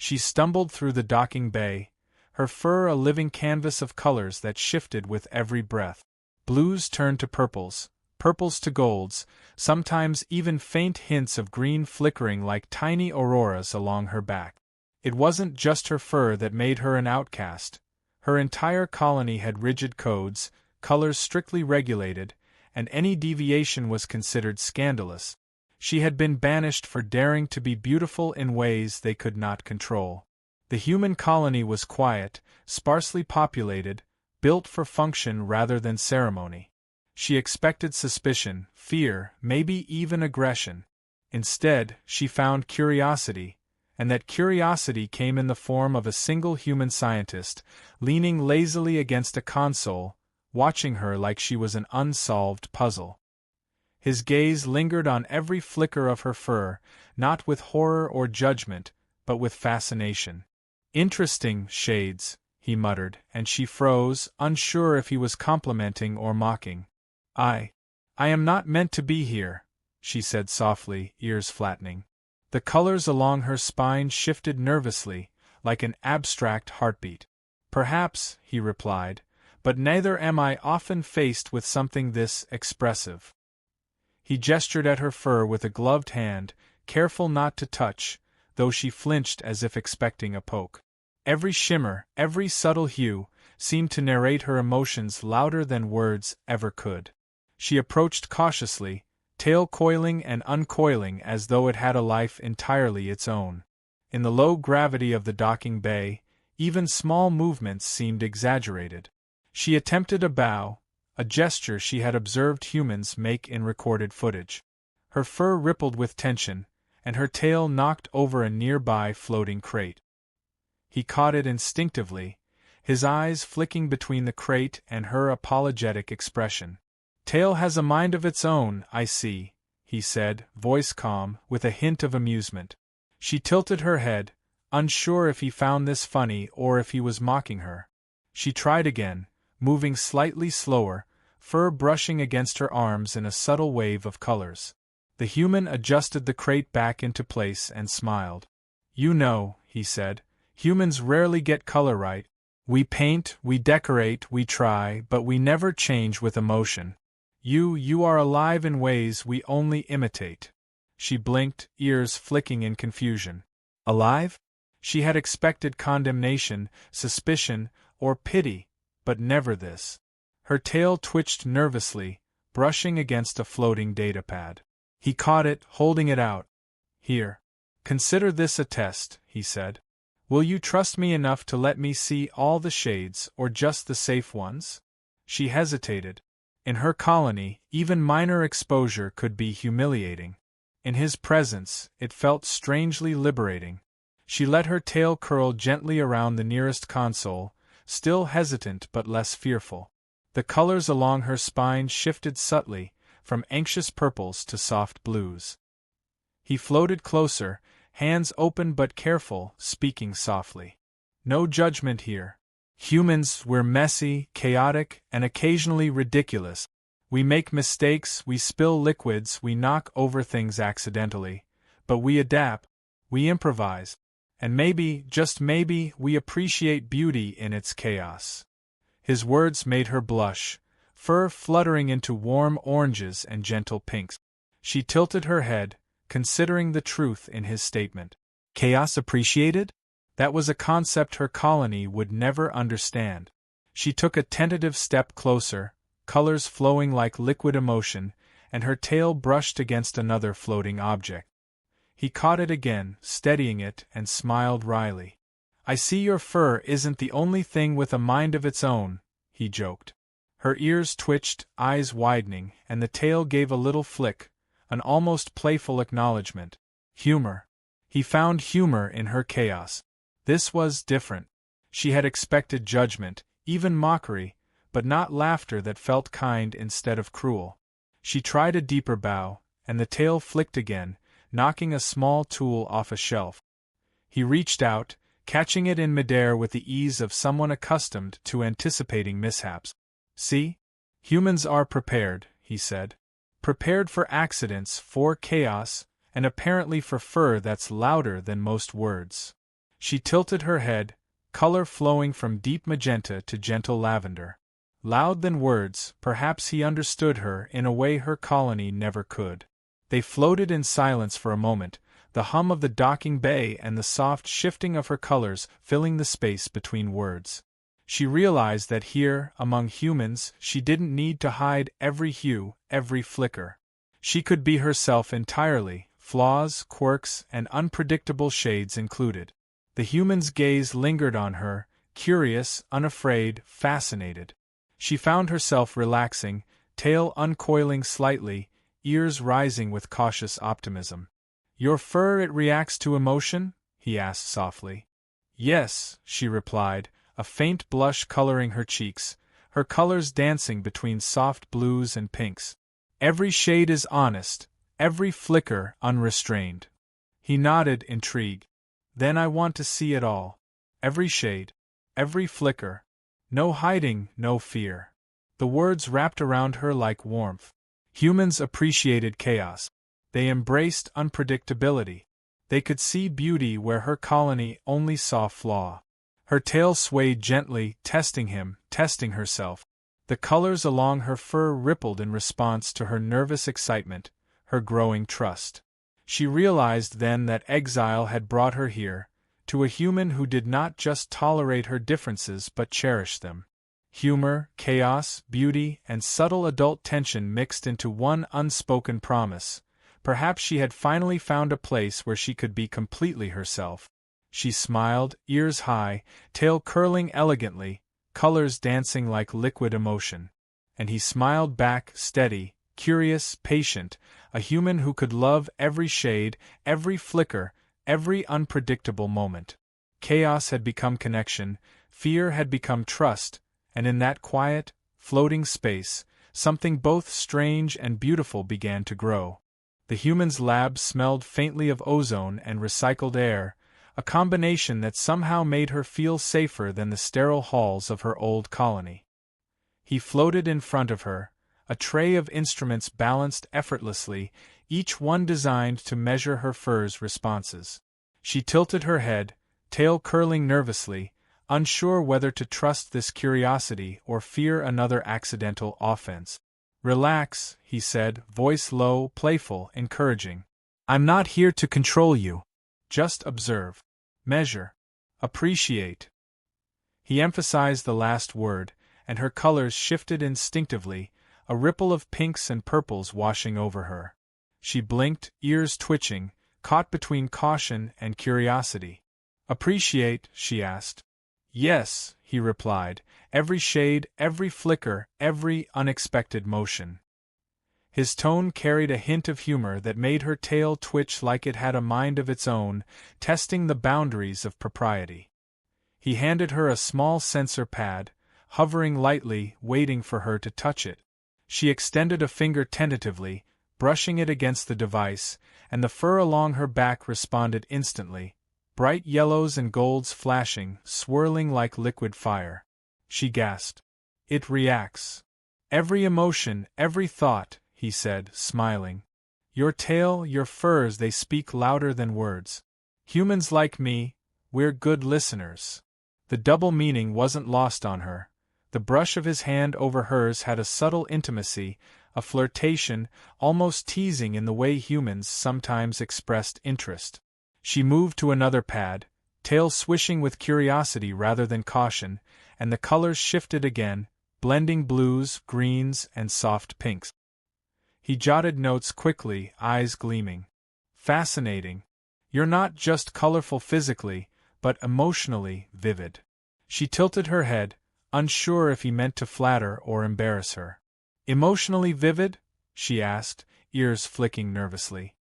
She stumbled through the docking bay, her fur a living canvas of colors that shifted with every breath. Blues turned to purples, purples to golds, sometimes even faint hints of green flickering like tiny auroras along her back. It wasn't just her fur that made her an outcast. Her entire colony had rigid codes, colors strictly regulated, and any deviation was considered scandalous. She had been banished for daring to be beautiful in ways they could not control. The human colony was quiet, sparsely populated, built for function rather than ceremony. She expected suspicion, fear, maybe even aggression. Instead, she found curiosity, and that curiosity came in the form of a single human scientist, leaning lazily against a console, watching her like she was an unsolved puzzle. His gaze lingered on every flicker of her fur, not with horror or judgment, but with fascination. "Interesting shades," he muttered, and she froze, unsure if he was complimenting or mocking. I am not meant to be here," she said softly, ears flattening. The colors along her spine shifted nervously, like an abstract heartbeat. "Perhaps," he replied, "but neither am I often faced with something this expressive." He gestured at her fur with a gloved hand, careful not to touch, though she flinched as if expecting a poke. Every shimmer, every subtle hue, seemed to narrate her emotions louder than words ever could. She approached cautiously, tail coiling and uncoiling as though it had a life entirely its own. In the low gravity of the docking bay, even small movements seemed exaggerated. She attempted a bow, a gesture she had observed humans make in recorded footage. Her fur rippled with tension, and her tail knocked over a nearby floating crate. He caught it instinctively, his eyes flicking between the crate and her apologetic expression. "Tail has a mind of its own, I see," he said, voice calm, with a hint of amusement. She tilted her head, unsure if he found this funny or if he was mocking her. She tried again, moving slightly slower, fur brushing against her arms in a subtle wave of colors. The human adjusted the crate back into place and smiled. "You know," he said, "humans rarely get color right. We paint, we decorate, we try, but we never change with emotion. You are alive in ways we only imitate." She blinked, ears flicking in confusion. Alive? She had expected condemnation, suspicion, or pity, but never this. Her tail twitched nervously, brushing against a floating datapad. He caught it, holding it out. "Here. Consider this a test," he said. "Will you trust me enough to let me see all the shades, or just the safe ones?" She hesitated. In her colony, even minor exposure could be humiliating. In his presence, it felt strangely liberating. She let her tail curl gently around the nearest console, still hesitant but less fearful. The colors along her spine shifted subtly, from anxious purples to soft blues. He floated closer, hands open but careful, speaking softly. "No judgment here. Humans, we're messy, chaotic, and occasionally ridiculous. We make mistakes, we spill liquids, we knock over things accidentally. But we adapt, we improvise, and maybe, just maybe, we appreciate beauty in its chaos." His words made her blush, fur fluttering into warm oranges and gentle pinks. She tilted her head, considering the truth in his statement. Chaos appreciated? That was a concept her colony would never understand. She took a tentative step closer, colors flowing like liquid emotion, and her tail brushed against another floating object. He caught it again, steadying it, and smiled wryly. "I see your fur isn't the only thing with a mind of its own," he joked. Her ears twitched, eyes widening, and the tail gave a little flick, an almost playful acknowledgement. Humor. He found humor in her chaos. This was different. She had expected judgment, even mockery, but not laughter that felt kind instead of cruel. She tried a deeper bow, and the tail flicked again, knocking a small tool off a shelf. He reached out, catching it in midair with the ease of someone accustomed to anticipating mishaps. "See? Humans are prepared," he said. "Prepared for accidents, for chaos, and apparently for fur that's louder than most words." She tilted her head, color flowing from deep magenta to gentle lavender. Loud than words, perhaps he understood her in a way her colony never could. They floated in silence for a moment, the hum of the docking bay and the soft shifting of her colors filling the space between words. She realized that here, among humans, she didn't need to hide every hue, every flicker. She could be herself entirely, flaws, quirks, and unpredictable shades included. The human's gaze lingered on her, curious, unafraid, fascinated. She found herself relaxing, tail uncoiling slightly, ears rising with cautious optimism. "Your fur, it reacts to emotion?" he asked softly. "Yes," she replied, a faint blush coloring her cheeks, her colors dancing between soft blues and pinks. "Every shade is honest, every flicker unrestrained." He nodded, intrigued. "Then I want to see it all. Every shade. Every flicker. No hiding, no fear." The words wrapped around her like warmth. Humans appreciated chaos. They embraced unpredictability. They could see beauty where her colony only saw flaw. Her tail swayed gently, testing him, testing herself. The colors along her fur rippled in response to her nervous excitement, her growing trust. She realized then that exile had brought her here, to a human who did not just tolerate her differences but cherished them. Humor, chaos, beauty, and subtle adult tension mixed into one unspoken promise. Perhaps she had finally found a place where she could be completely herself. She smiled, ears high, tail curling elegantly, colors dancing like liquid emotion. And he smiled back, steady, curious, patient, a human who could love every shade, every flicker, every unpredictable moment. Chaos had become connection, fear had become trust, and in that quiet, floating space, something both strange and beautiful began to grow. The human's lab smelled faintly of ozone and recycled air, a combination that somehow made her feel safer than the sterile halls of her old colony. He floated in front of her, a tray of instruments balanced effortlessly, each one designed to measure her fur's responses. She tilted her head, tail curling nervously, unsure whether to trust this curiosity or fear another accidental offense. "Relax," he said, voice low, playful, encouraging. "I'm not here to control you. Just observe. Measure. Appreciate." He emphasized the last word, and her colors shifted instinctively, a ripple of pinks and purples washing over her. She blinked, ears twitching, caught between caution and curiosity. "Appreciate?" she asked. "Yes," he replied, "every shade, every flicker, every unexpected motion." His tone carried a hint of humor that made her tail twitch like it had a mind of its own, testing the boundaries of propriety. He handed her a small sensor pad, hovering lightly, waiting for her to touch it. She extended a finger tentatively, brushing it against the device, and the fur along her back responded instantly, bright yellows and golds flashing, swirling like liquid fire. She gasped. "It reacts. Every emotion, every thought," he said, smiling. "Your tail, your furs, they speak louder than words. Humans like me, we're good listeners." The double meaning wasn't lost on her. The brush of his hand over hers had a subtle intimacy, a flirtation, almost teasing in the way humans sometimes expressed interest. She moved to another pad, tail swishing with curiosity rather than caution, and the colors shifted again, blending blues, greens, and soft pinks. He jotted notes quickly, eyes gleaming. "Fascinating. You're not just colorful physically, but emotionally vivid." She tilted her head, unsure if he meant to flatter or embarrass her. "Emotionally vivid?" she asked, ears flicking nervously.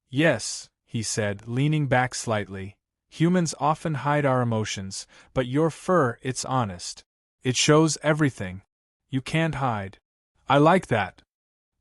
"Yes," he said, leaning back slightly. "Humans often hide our emotions, but your fur, it's honest. It shows everything. You can't hide." "I like that."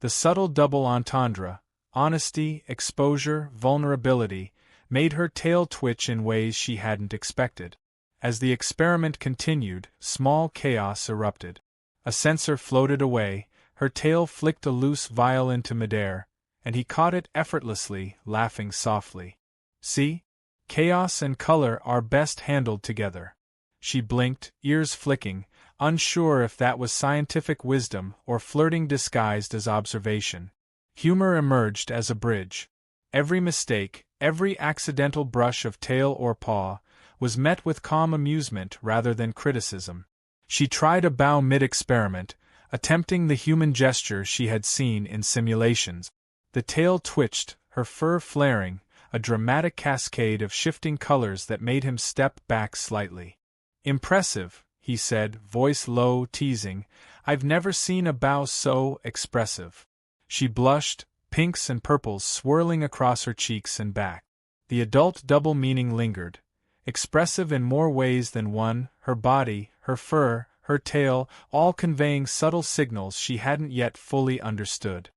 The subtle double entendre, honesty, exposure, vulnerability, made her tail twitch in ways she hadn't expected. As the experiment continued, small chaos erupted. A sensor floated away, her tail flicked a loose vial into midair, and he caught it effortlessly, laughing softly. "See? Chaos and color are best handled together. She blinked, ears flicking, unsure if that was scientific wisdom or flirting disguised as observation. Humor emerged as a bridge. Every mistake, every accidental brush of tail or paw, was met with calm amusement rather than criticism. She tried a bow mid-experiment, attempting the human gesture she had seen in simulations. The tail twitched, her fur flaring, a dramatic cascade of shifting colors that made him step back slightly. "Impressive," he said, voice low, teasing. "I've never seen a bow so expressive." She blushed, pinks and purples swirling across her cheeks and back. The adult double meaning lingered. Expressive in more ways than one, her body, her fur, her tail, all conveying subtle signals she hadn't yet fully understood.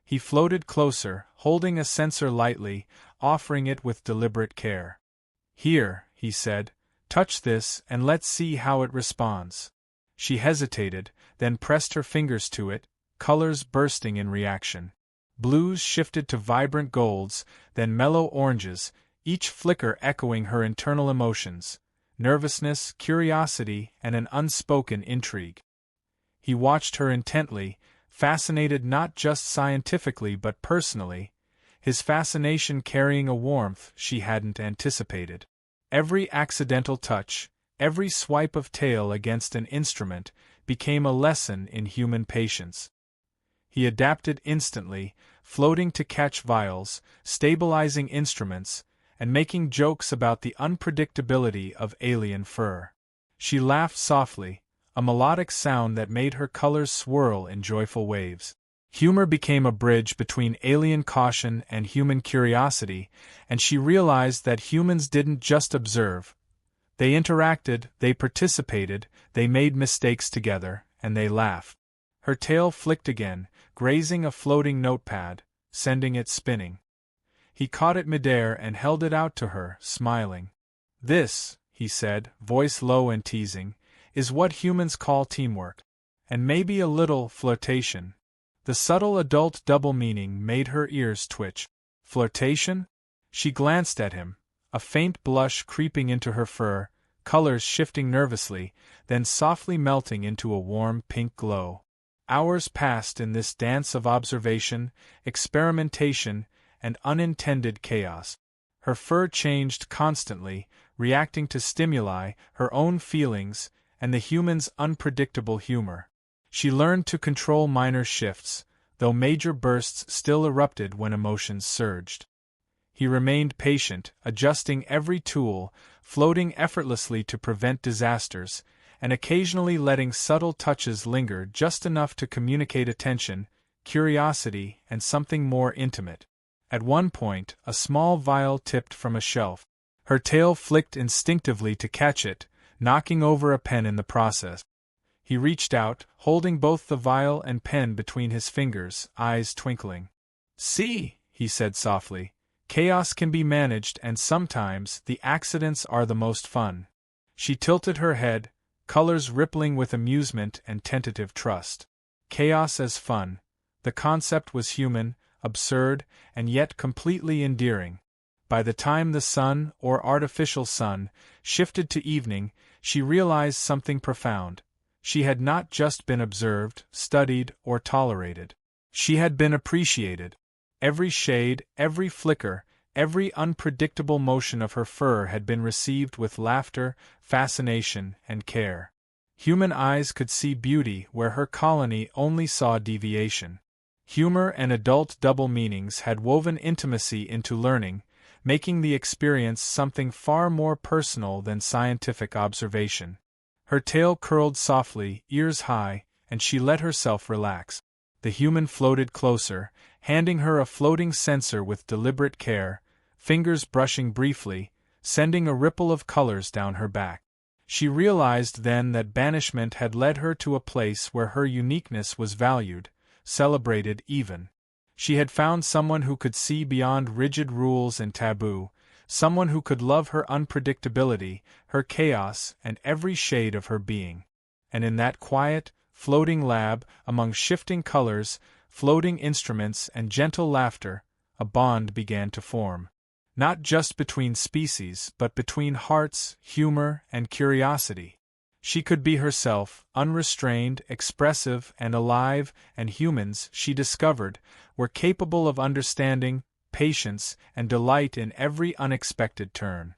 He floated closer, holding a sensor lightly, offering it with deliberate care. "Here," he said, "touch this and let's see how it responds." She hesitated, then pressed her fingers to it, colors bursting in reaction. Blues shifted to vibrant golds, then mellow oranges, each flicker echoing her internal emotions: nervousness, curiosity, and an unspoken intrigue. He watched her intently, fascinated not just scientifically but personally, his fascination carrying a warmth she hadn't anticipated. Every accidental touch, every swipe of tail against an instrument, became a lesson in human patience. He adapted instantly, floating to catch vials, stabilizing instruments, and making jokes about the unpredictability of alien fur. She laughed softly, a melodic sound that made her colors swirl in joyful waves. Humor became a bridge between alien caution and human curiosity, and she realized that humans didn't just observe. They interacted, they participated, they made mistakes together, and they laughed. Her tail flicked again, grazing a floating notepad, sending it spinning. He caught it midair and held it out to her, smiling. "This," he said, voice low and teasing, "is what humans call teamwork. And maybe a little flirtation." The subtle adult double meaning made her ears twitch. Flirtation? She glanced at him, a faint blush creeping into her fur, colors shifting nervously, then softly melting into a warm pink glow. Hours passed in this dance of observation, experimentation, and unintended chaos. Her fur changed constantly, reacting to stimuli, her own feelings, and the human's unpredictable humor. She learned to control minor shifts, though major bursts still erupted when emotions surged. He remained patient, adjusting every tool, floating effortlessly to prevent disasters, and occasionally letting subtle touches linger just enough to communicate attention, curiosity, and something more intimate. At one point, a small vial tipped from a shelf. Her tail flicked instinctively to catch it, knocking over a pen in the process. He reached out, holding both the vial and pen between his fingers, eyes twinkling. "See," he said softly, "chaos can be managed and sometimes the accidents are the most fun." She tilted her head, colors rippling with amusement and tentative trust. Chaos as fun. The concept was human, absurd, and yet completely endearing. By the time the sun, or artificial sun, shifted to evening, she realized something profound. She had not just been observed, studied, or tolerated. She had been appreciated. Every shade, every flicker, every unpredictable motion of her fur had been received with laughter, fascination, and care. Human eyes could see beauty where her colony only saw deviation. Humor and adult double meanings had woven intimacy into learning, making the experience something far more personal than scientific observation. Her tail curled softly, ears high, and she let herself relax. The human floated closer, handing her a floating sensor with deliberate care, fingers brushing briefly, sending a ripple of colors down her back. She realized then that banishment had led her to a place where her uniqueness was valued, celebrated even. She had found someone who could see beyond rigid rules and taboo, someone who could love her unpredictability, her chaos, and every shade of her being. And in that quiet, floating lab, among shifting colors, floating instruments, and gentle laughter, a bond began to form. Not just between species, but between hearts, humor, and curiosity. She could be herself, unrestrained, expressive, and alive, and humans, she discovered, were capable of understanding, patience, and delight in every unexpected turn.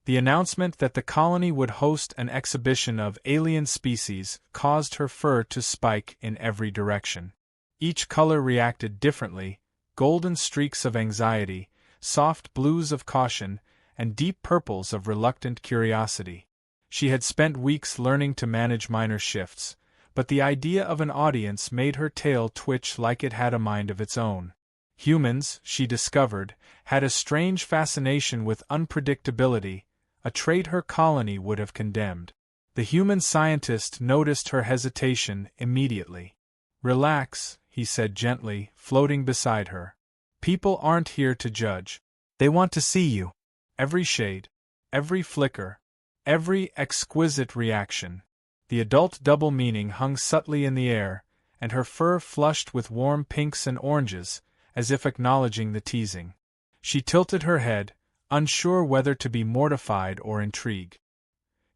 The announcement that the colony would host an exhibition of alien species caused her fur to spike in every direction. Each color reacted differently: golden streaks of anxiety, soft blues of caution, and deep purples of reluctant curiosity. She had spent weeks learning to manage minor shifts, but the idea of an audience made her tail twitch like it had a mind of its own. Humans, she discovered, had a strange fascination with unpredictability, a trait her colony would have condemned. The human scientist noticed her hesitation immediately. "Relax," he said gently, floating beside her. "People aren't here to judge. They want to see you. Every shade, every flicker, every exquisite reaction." The adult double meaning hung subtly in the air, and her fur flushed with warm pinks and oranges, as if acknowledging the teasing. She tilted her head, unsure whether to be mortified or intrigued.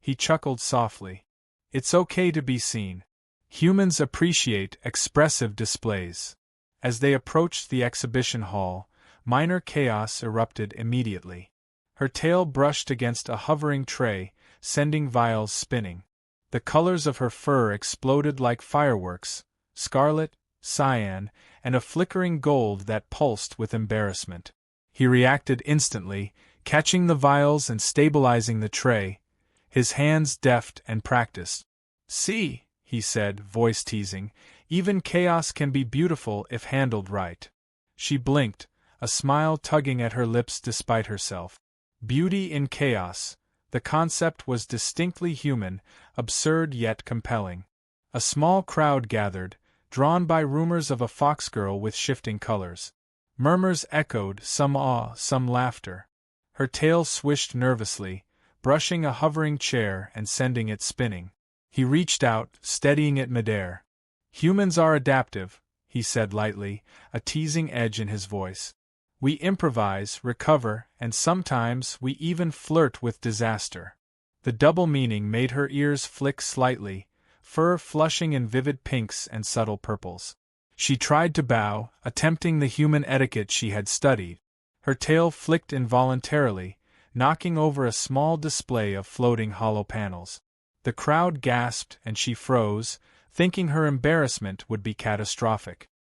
He chuckled softly. "It's okay to be seen. Humans appreciate expressive displays." As they approached the exhibition hall, minor chaos erupted immediately. Her tail brushed against a hovering tray, sending vials spinning. The colors of her fur exploded like fireworks: scarlet, cyan, and a flickering gold that pulsed with embarrassment. He reacted instantly, catching the vials and stabilizing the tray, his hands deft and practiced. "See," he said, voice teasing, "even chaos can be beautiful if handled right." She blinked, a smile tugging at her lips despite herself. Beauty in chaos. The concept was distinctly human, absurd yet compelling. A small crowd gathered, drawn by rumors of a foxgirl with shifting colors. Murmurs echoed, some awe, some laughter. Her tail swished nervously, brushing a hovering chair and sending it spinning. He reached out, steadying it midair. "Humans are adaptive," he said lightly, a teasing edge in his voice. "We improvise, recover, and sometimes we even flirt with disaster." The double meaning made her ears flick slightly, fur flushing in vivid pinks and subtle purples. She tried to bow, attempting the human etiquette she had studied. Her tail flicked involuntarily, knocking over a small display of floating hollow panels. The crowd gasped and she froze, thinking her embarrassment would be catastrophic.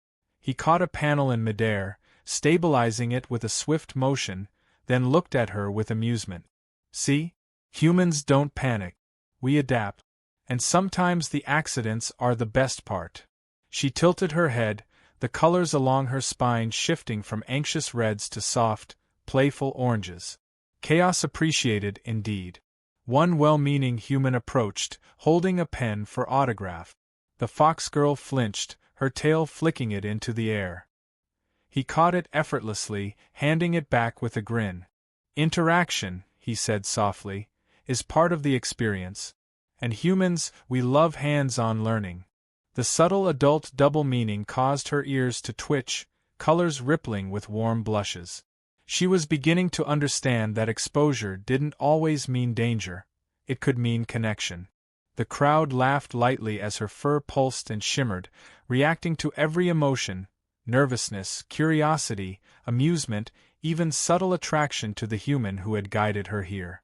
He caught a panel in midair, stabilizing it with a swift motion, then looked at her with amusement. "See? Humans don't panic. We adapt. And sometimes the accidents are the best part." She tilted her head, the colors along her spine shifting from anxious reds to soft, playful oranges. Chaos appreciated, indeed. One well-meaning human approached, holding a pen for autograph. The foxgirl flinched, her tail flicking it into the air. He caught it effortlessly, handing it back with a grin. "Interaction," he said softly, "is part of the experience. And humans, we love hands-on learning." The subtle adult double meaning caused her ears to twitch, colors rippling with warm blushes. She was beginning to understand that exposure didn't always mean danger, it could mean connection. The crowd laughed lightly as her fur pulsed and shimmered, reacting to every emotion: nervousness, curiosity, amusement, even subtle attraction to the human who had guided her here.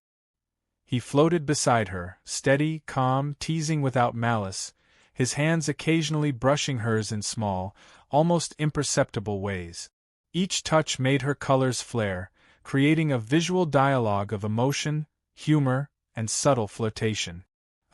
He floated beside her, steady, calm, teasing without malice, his hands occasionally brushing hers in small, almost imperceptible ways. Each touch made her colors flare, creating a visual dialogue of emotion, humor, and subtle flirtation.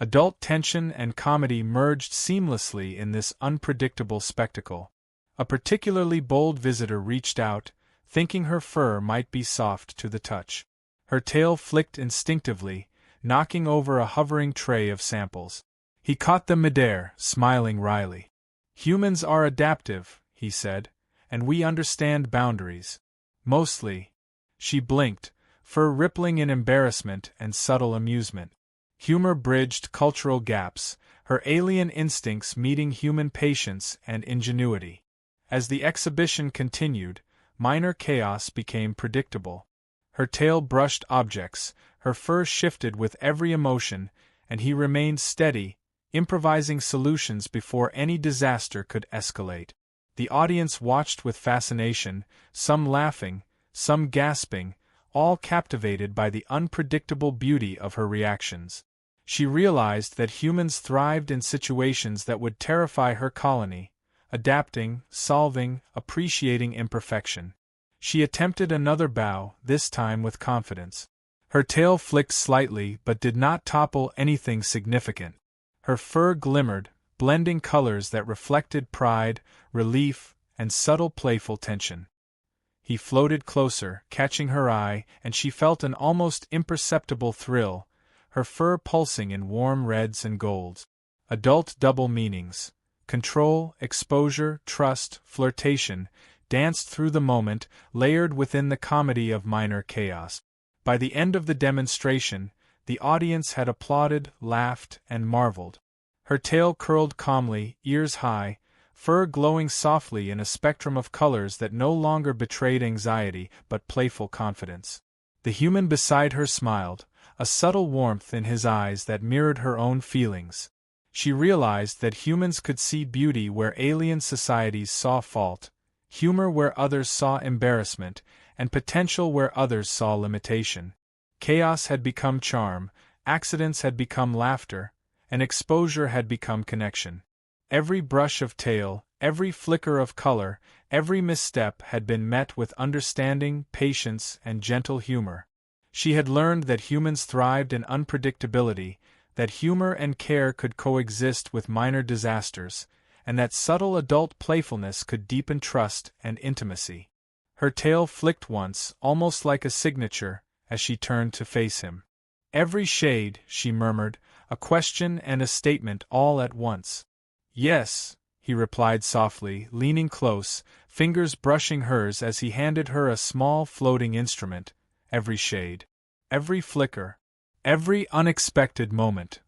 Adult tension and comedy merged seamlessly in this unpredictable spectacle. A particularly bold visitor reached out, thinking her fur might be soft to the touch. Her tail flicked instinctively, knocking over a hovering tray of samples. He caught them midair, smiling wryly. "Humans are adaptive," he said, "and we understand boundaries. Mostly." She blinked, fur rippling in embarrassment and subtle amusement. Humor bridged cultural gaps, her alien instincts meeting human patience and ingenuity. As the exhibition continued, minor chaos became predictable. Her tail brushed objects, her fur shifted with every emotion, and he remained steady, improvising solutions before any disaster could escalate. The audience watched with fascination, some laughing, some gasping, all captivated by the unpredictable beauty of her reactions. She realized that humans thrived in situations that would terrify her colony, adapting, solving, appreciating imperfection. She attempted another bow, this time with confidence. Her tail flicked slightly but did not topple anything significant. Her fur glimmered, blending colors that reflected pride, relief, and subtle playful tension. He floated closer, catching her eye, and she felt an almost imperceptible thrill, her fur pulsing in warm reds and golds. Adult double meanings, control, exposure, trust, flirtation, danced through the moment, layered within the comedy of minor chaos. By the end of the demonstration, the audience had applauded, laughed, and marveled. Her tail curled calmly, ears high, fur glowing softly in a spectrum of colors that no longer betrayed anxiety but playful confidence. The human beside her smiled, a subtle warmth in his eyes that mirrored her own feelings. She realized that humans could see beauty where alien societies saw fault, humor where others saw embarrassment, and potential where others saw limitation. Chaos had become charm, accidents had become laughter, and exposure had become connection. Every brush of tail, every flicker of color, every misstep had been met with understanding, patience, and gentle humor. She had learned that humans thrived in unpredictability, that humor and care could coexist with minor disasters, and that subtle adult playfulness could deepen trust and intimacy. Her tail flicked once, almost like a signature, as she turned to face him. "Every shade," she murmured, a question and a statement all at once. "Yes," he replied softly, leaning close, fingers brushing hers as he handed her a small floating instrument. "Every shade. Every flicker. Every unexpected moment."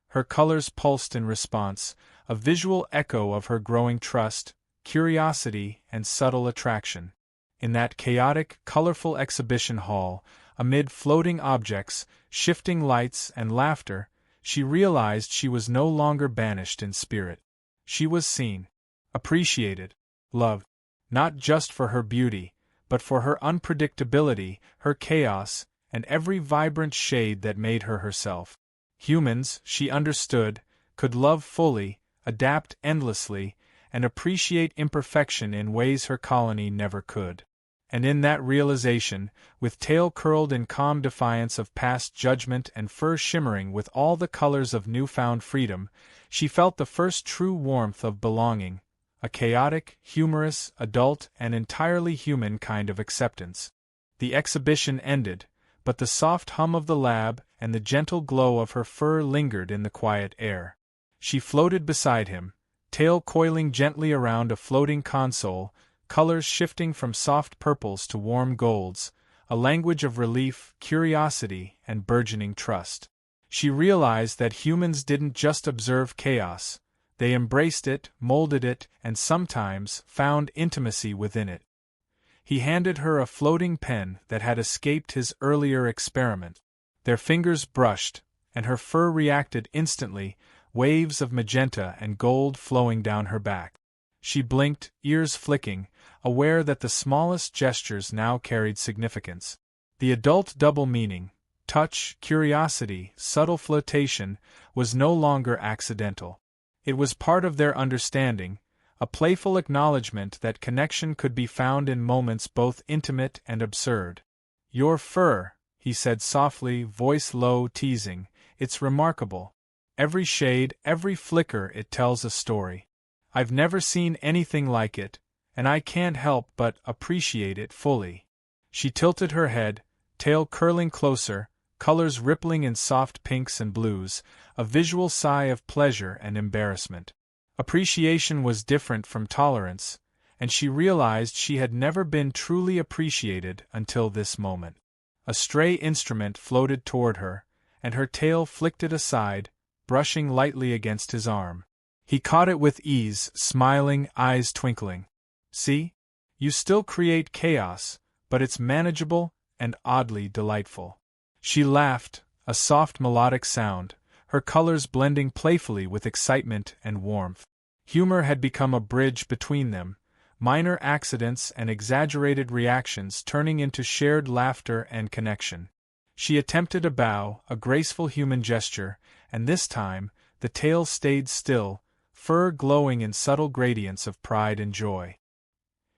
Her colors pulsed in response, a visual echo of her growing trust, curiosity, and subtle attraction. In that chaotic, colorful exhibition hall, amid floating objects, shifting lights, and laughter, she realized she was no longer banished in spirit. She was seen, appreciated, loved, not just for her beauty, but for her unpredictability, her chaos, and every vibrant shade that made her herself. Humans, she understood, could love fully, adapt endlessly, and appreciate imperfection in ways her colony never could. And in that realization, with tail curled in calm defiance of past judgment and fur shimmering with all the colors of newfound freedom, she felt the first true warmth of belonging, a chaotic, humorous, adult, and entirely human kind of acceptance. The exhibition ended, but the soft hum of the lab and the gentle glow of her fur lingered in the quiet air. She floated beside him, tail coiling gently around a floating console, colors shifting from soft purples to warm golds, a language of relief, curiosity, and burgeoning trust. She realized that humans didn't just observe chaos, they embraced it, molded it, and sometimes found intimacy within it. He handed her a floating pen that had escaped his earlier experiment. Their fingers brushed, and her fur reacted instantly, waves of magenta and gold flowing down her back. She blinked, ears flicking, aware that the smallest gestures now carried significance. The adult double meaning, touch, curiosity, subtle flotation, was no longer accidental. It was part of their understanding, a playful acknowledgement that connection could be found in moments both intimate and absurd. "Your fur," he said softly, voice low, teasing, "it's remarkable. Every shade, every flicker, it tells a story. I've never seen anything like it, and I can't help but appreciate it fully." She tilted her head, tail curling closer, colors rippling in soft pinks and blues, a visual sigh of pleasure and embarrassment. Appreciation was different from tolerance, and she realized she had never been truly appreciated until this moment. A stray instrument floated toward her, and her tail flicked it aside, brushing lightly against his arm. He caught it with ease, smiling, eyes twinkling. "See? You still create chaos, but it's manageable, and oddly delightful. She laughed, a soft melodic sound, her colors blending playfully with excitement and warmth. Humor had become a bridge between them, minor accidents and exaggerated reactions turning into shared laughter and connection. She attempted a bow, a graceful human gesture, and this time, the tail stayed still, fur glowing in subtle gradients of pride and joy.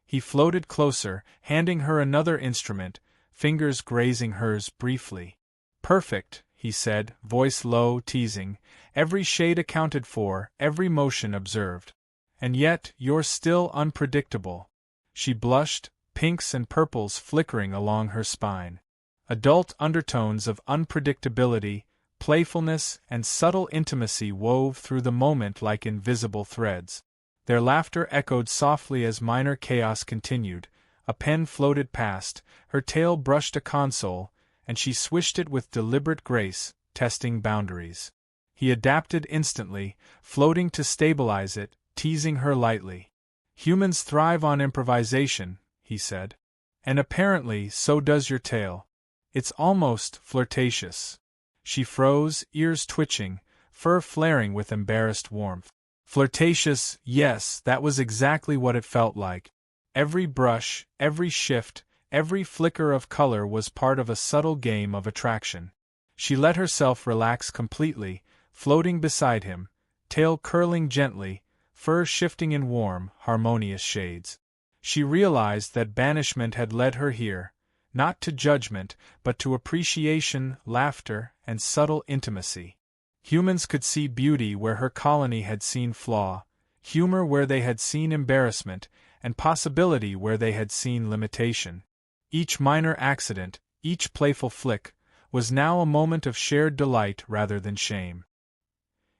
He floated closer, handing her another instrument, fingers grazing hers briefly. "Perfect," he said, voice low, teasing, every shade accounted for, every motion observed. "And yet, you're still unpredictable." She blushed, pinks and purples flickering along her spine. Adult undertones of unpredictability, playfulness, and subtle intimacy wove through the moment like invisible threads. Their laughter echoed softly as minor chaos continued. A pen floated past, her tail brushed a console, and she swished it with deliberate grace, testing boundaries. He adapted instantly, floating to stabilize it, teasing her lightly. "Humans thrive on improvisation," he said. "And apparently so does your tail. It's almost flirtatious." She froze, ears twitching, fur flaring with embarrassed warmth. Flirtatious, yes, that was exactly what it felt like. Every brush, every shift, every flicker of color was part of a subtle game of attraction. She let herself relax completely, floating beside him, tail curling gently, fur shifting in warm, harmonious shades. She realized that banishment had led her here, not to judgment, but to appreciation, laughter, and subtle intimacy. Humans could see beauty where her colony had seen flaw, humor where they had seen embarrassment, and possibility where they had seen limitation. Each minor accident, each playful flick, was now a moment of shared delight rather than shame.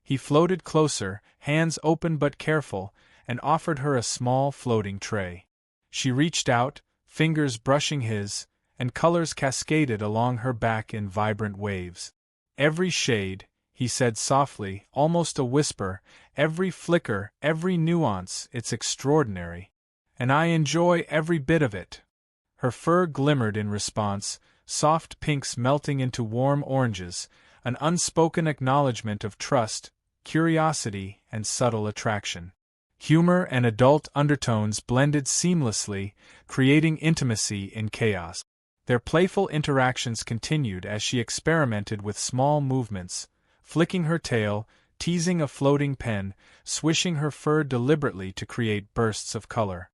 He floated closer, hands open but careful, and offered her a small floating tray. She reached out, fingers brushing his, and colors cascaded along her back in vibrant waves. "Every shade," he said softly, almost a whisper, "every flicker, every nuance, it's extraordinary. And I enjoy every bit of it." Her fur glimmered in response, soft pinks melting into warm oranges, an unspoken acknowledgement of trust, curiosity, and subtle attraction. Humor and adult undertones blended seamlessly, creating intimacy in chaos. Their playful interactions continued as she experimented with small movements, flicking her tail, teasing a floating pen, swishing her fur deliberately to create bursts of color.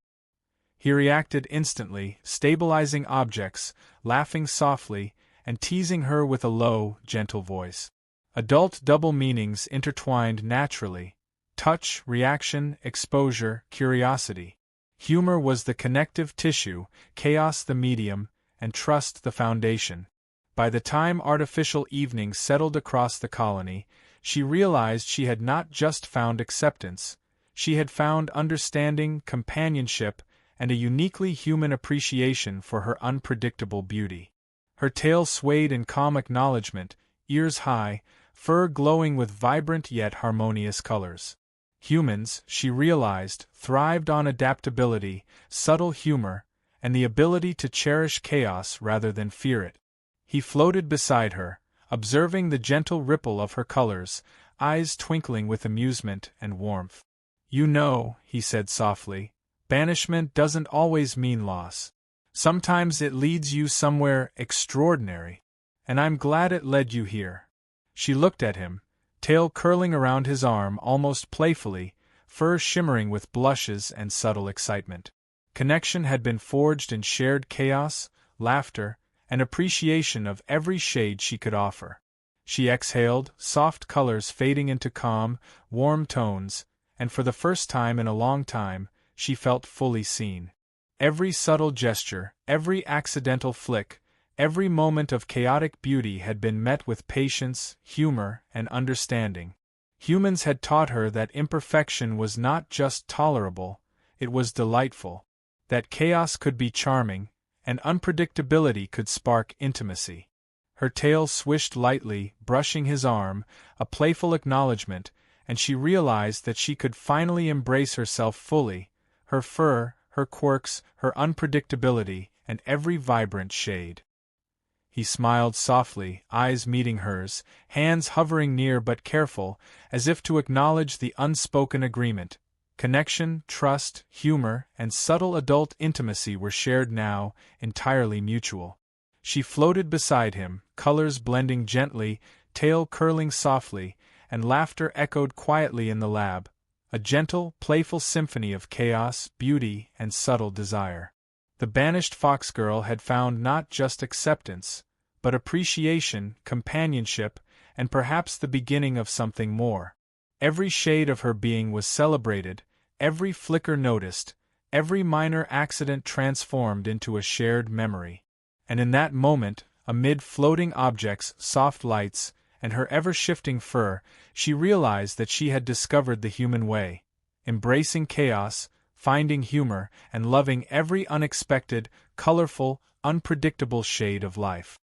He reacted instantly, stabilizing objects, laughing softly, and teasing her with a low, gentle voice. Adult double meanings intertwined naturally: touch, reaction, exposure, curiosity. Humor was the connective tissue, chaos the medium, and trust the foundation. By the time artificial evenings settled across the colony, she realized she had not just found acceptance, she had found understanding, companionship, and a uniquely human appreciation for her unpredictable beauty. Her tail swayed in calm acknowledgement, ears high, fur glowing with vibrant yet harmonious colors. Humans, she realized, thrived on adaptability, subtle humor, and the ability to cherish chaos rather than fear it. He floated beside her, observing the gentle ripple of her colors, eyes twinkling with amusement and warmth. "You know," he said softly, "banishment doesn't always mean loss. Sometimes it leads you somewhere extraordinary. And I'm glad it led you here." She looked at him, tail curling around his arm almost playfully, fur shimmering with blushes and subtle excitement. Connection had been forged in shared chaos, laughter, and appreciation of every shade she could offer. She exhaled, soft colors fading into calm, warm tones, and for the first time in a long time, she felt fully seen. Every subtle gesture, every accidental flick, every moment of chaotic beauty had been met with patience, humor, and understanding. Humans had taught her that imperfection was not just tolerable, it was delightful, that chaos could be charming, and unpredictability could spark intimacy. Her tail swished lightly, brushing his arm, a playful acknowledgement, and she realized that she could finally embrace herself fully, her fur, her quirks, her unpredictability, and every vibrant shade. He smiled softly, eyes meeting hers, hands hovering near but careful, as if to acknowledge the unspoken agreement. Connection, trust, humor, and subtle adult intimacy were shared now, entirely mutual. She floated beside him, colors blending gently, tail curling softly, and laughter echoed quietly in the lab, a gentle, playful symphony of chaos, beauty, and subtle desire. The banished fox girl had found not just acceptance, but appreciation, companionship, and perhaps the beginning of something more. Every shade of her being was celebrated, every flicker noticed, every minor accident transformed into a shared memory. And in that moment, amid floating objects, soft lights, and her ever-shifting fur, she realized that she had discovered the human way, embracing chaos, finding humor, and loving every unexpected, colorful, unpredictable shade of life.